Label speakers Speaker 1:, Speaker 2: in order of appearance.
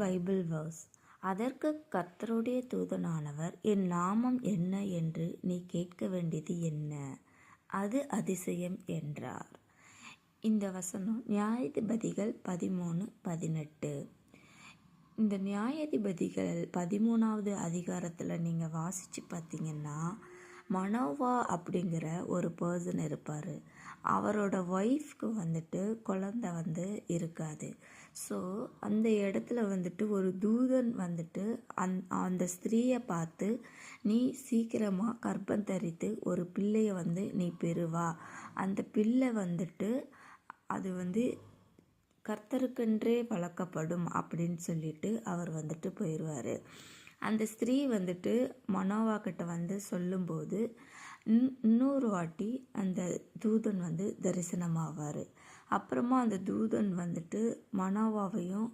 Speaker 1: Bible verse. அதற்கு கர்த்தருடைய தூதனானவர், என் நாமம் என்ன என்று நீ கேட்க வேண்டியது என்ன? அது அதிசயம் என்றார். இந்த வசனம் நியாயாதிபதிகள் 13:18. இந்த நியாயாதிபதிகள் 13வது அதிகாரத்தில் நீங்கள் வாசித்து பார்த்தீங்கன்னா, மனோவா அப்படிங்கிற ஒரு பர்சன் இருப்பார். அவரோட ஒய்ஃப்க்கு வந்துட்டு குழந்தை இருக்காது. ஸோ அந்த இடத்துல வந்துட்டு ஒரு தூதன் வந்துட்டு அந்த ஸ்திரீயை பார்த்து, நீ சீக்கிரமாக கர்ப்பம் தரித்து ஒரு பிள்ளையை நீ பெறுவா, அந்த பிள்ளை வந்துட்டு அது கர்த்தருக்கென்றே வளர்க்கப்படும் அப்படின்னு சொல்லிட்டு அவர் போயிடுவார். அந்த ஸ்திரீ மனோவா கிட்ட சொல்லும்போது இன்னொரு வாட்டி அந்த தூதன் தரிசனமாவார். அப்புறமா அந்த தூதன் மனோவாவையும்